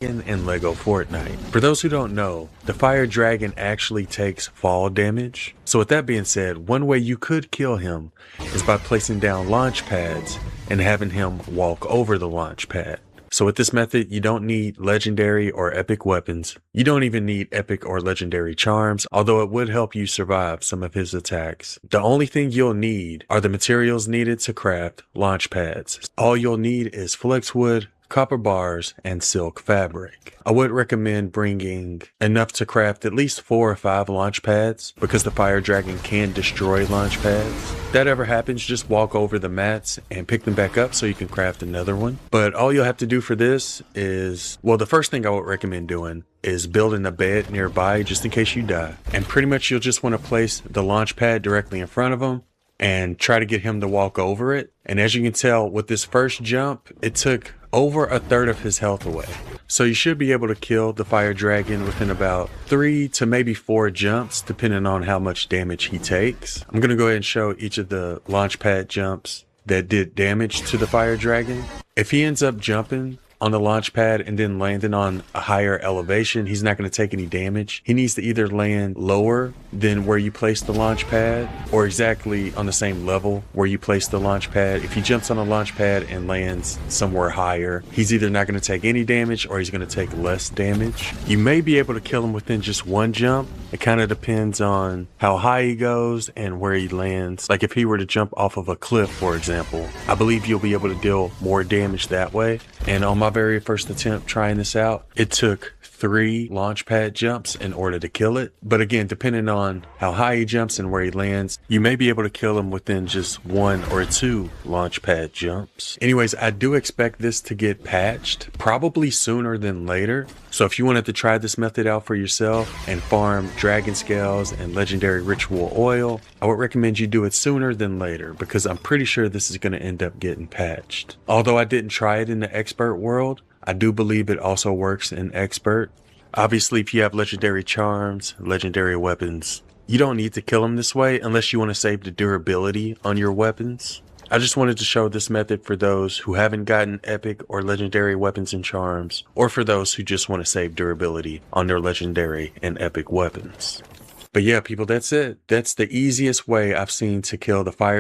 in Lego Fortnite. For those who don't know, the fire dragon actually takes fall damage. So with that being said, one way you could kill him is by placing down launch pads and having him walk over the launch pad. So with this method, you don't need legendary or epic weapons. You don't even need epic or legendary charms, although it would help you survive some of his attacks. The only thing you'll need are the materials needed to craft launch pads. All you'll need is flex wood, copper bars, and silk fabric. I would recommend bringing enough to craft at least 4 or 5 launch pads because the fire dragon can destroy launch pads. If that ever happens, just walk over the mats and pick them back up so you can craft another one. But all you'll have to do for this is, well, the first thing I would recommend doing is building a bed nearby just in case you die. And pretty much you'll just want to place the launch pad directly in front of him and try to get him to walk over it. And as you can tell, with this first jump, it took over 1/3 of his health away. So you should be able to kill the fire dragon within about 3 to maybe 4 jumps, depending on how much damage he takes. I'm gonna go ahead and show each of the launch pad jumps that did damage to the fire dragon. If he ends up jumping on the launch pad and then landing on a higher elevation, he's not going to take any damage. He needs to either land lower than where you place the launch pad or exactly on the same level where you place the launch pad. If he jumps on a launch pad and lands somewhere higher, he's either not going to take any damage or he's going to take less damage. You may be able to kill him within just 1 jump. It kind of depends on how high he goes and where he lands. Like if he were to jump off of a cliff, for example, I believe you'll be able to deal more damage that way. And on my very first attempt trying this out, it took 3 launch pad jumps in order to kill it. But again, depending on how high he jumps and where he lands, you may be able to kill him within just 1 or 2 launch pad jumps. Anyways, I do expect this to get patched probably sooner than later. So if you wanted to try this method out for yourself and farm dragon scales and legendary ritual oil, I would recommend you do it sooner than later because I'm pretty sure this is going to end up getting patched. Although I didn't try it in the expert world, I do believe it also works in expert. Obviously, if you have legendary charms, legendary weapons, you don't need to kill them this way unless you want to save the durability on your weapons. I just wanted to show this method for those who haven't gotten epic or legendary weapons and charms, or for those who just want to save durability on their legendary and epic weapons. But yeah, people, that's it. That's the easiest way I've seen to kill the fire